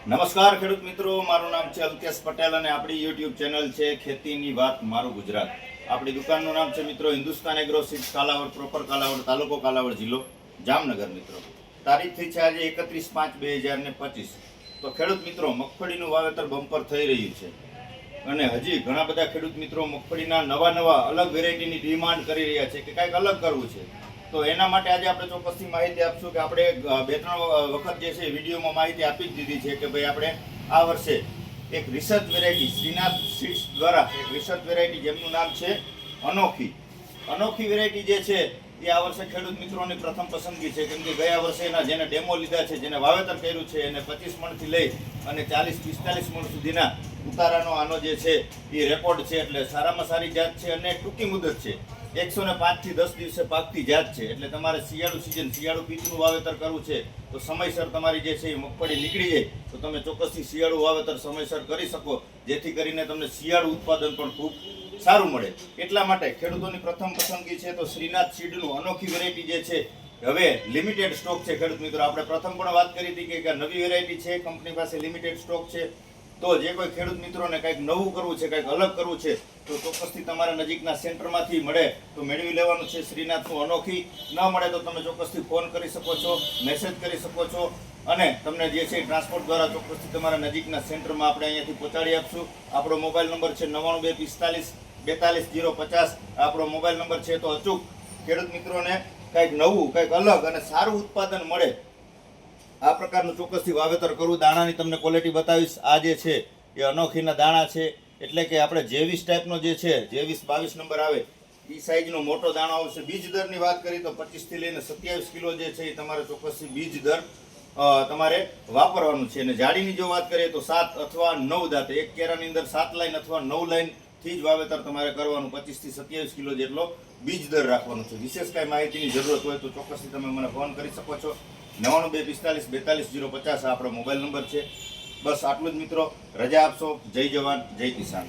નમસ્કાર ખેડૂત મિત્રો, મારું નામ છે અલ્કેશ પટેલ અને આપણી યુટ્યુબ ચેનલ છે ખેતીની વાત મારું ગુજરાત. આપણી દુકાનનું નામ છે મિત્રો Hindustan agro seeds, Kalavad proper, Kalavad તાલુકો, કાલાવડ જિલ્લો, જામનગર. મિત્રો તારીખ થઈ છે આજે 31/5/2025. તો ખેડૂત મિત્રો, મગફળીનું વાવેતર બમ્પર થઈ રહ્યું છે અને હજી ઘણા બધા ખેડૂત મિત્રો મગફળીના નવા અલગ વેરાયટીની ડિમાન્ડ કરી રહ્યા છે કે કંઈક અલગ કરવું છે. તો એના માટે આજે આપણે ચોક્કસથી માહિતી આપશું કે આપણે 2-3 વખત જે છે વિડીયોમાં માહિતી આપી જ દીધી છે કે ભાઈ આપણે આ વર્ષે એક રિસર્ચ વેરાયટી શ્રીનાથ સીડ્સ દ્વારા એક રિસર્ચ વેરાયટી જેમનું નામ છે અનોખી વેરાયટી જે છે એ આ વર્ષે ખેડૂત મિત્રોની પ્રથમ પસંદગી છે. કેમ કે ગયા વર્ષે એના જેને ડેમો લીધા છે, જેને વાવેતર કર્યું છે, એને 25 મણથી લઈ અને 40-45 મણ સુધીના ઉતારાનો આનો જે છે એ રેકોર્ડ છે. એટલે સારામાં સારી જાત છે અને ટૂંકી મુદત છે. 105 થી 10 દિવસે પાકતી જાત છે. એટલે તમારે શિયાળુ પિત્તનું વાવેતર કરવું છે તો સમયસર તમારી જે છે એ મગફળી નીકળી જાય તો તમે ચોક્કસથી શિયાળુ વાવેતર સમયસર કરી શકો, જેથી કરીને તમને શિયાળુ ઉત્પાદન પણ ખૂબ સારું મળે. એટલા માટે ખેડૂતોની પ્રથમ પસંદગી છે તો શ્રીનાથ સીડનું અનોખી વેરાયટી જે છે હવે લિમિટેડ સ્ટોક છે. ખેડૂત મિત્રો, આપણે પ્રથમ પણ વાત કરી હતી કે નવી વેરાયટી છે, કંપની પાસે લિમિટેડ સ્ટોક છે. તો જે કોઈ ખેડૂત મિત્રોને કંઈક નવું કરવું છે, કંઈક અલગ કરવું છે તો ચોક્કસથી તમારા નજીકના સેન્ટરમાંથી મળે તો મેળવી લેવાનું છે શ્રીનાથનું અનોખી. ન મળે તો તમે ચોક્કસથી ફોન કરી શકો છો, મેસેજ કરી શકો છો અને તમને જે છે ટ્રાન્સપોર્ટ દ્વારા ચોક્કસથી તમારા નજીકના સેન્ટરમાં આપણે અહીંયાથી પહોંચાડી આપશું. આપણો મોબાઈલ નંબર છે 9925424050. આપણો મોબાઈલ નંબર છે. તો અચૂક ખેડૂત મિત્રોને કંઈક નવું, કંઈક અલગ અને સારું ઉત્પાદન મળે આ પ્રકારનું ચોક્કસથી વાવેતર કરવું. દાણાની તમને ક્વોલિટી બતાવીશ. આ જે છે એ અનોખીના દાણા છે, એટલે કે આપણે 23 ટાઈપનો જે છે 22 નંબર આવે એ સાઈઝનો મોટો દાણો આવશે. બીજ દરની વાત કરી તો 25 થી લઈને 27 કિલો જે છે એ તમારે ચોક્કસથી બીજ દર તમારે વાપરવાનું છે. અને જાડીની જો વાત કરીએ તો 7 અથવા 9 દાંતે, એક કેરાની અંદર 7 લાઈન અથવા 9 લાઈન થી જ વાવેતર તમારે કરવાનું. 25 થી 27 કિલો જેટલો બીજ દર રાખવાનો છે. વિશેષ કાંઈ માહિતીની જરૂરત હોય તો ચોક્કસથી તમે મને ફોન કરી શકો છો. 9925424050 આપણો મોબાઈલ નંબર છે. બસ આટલું જ મિત્રો. રજા આપશો. જય જવાન, જય કિસાન.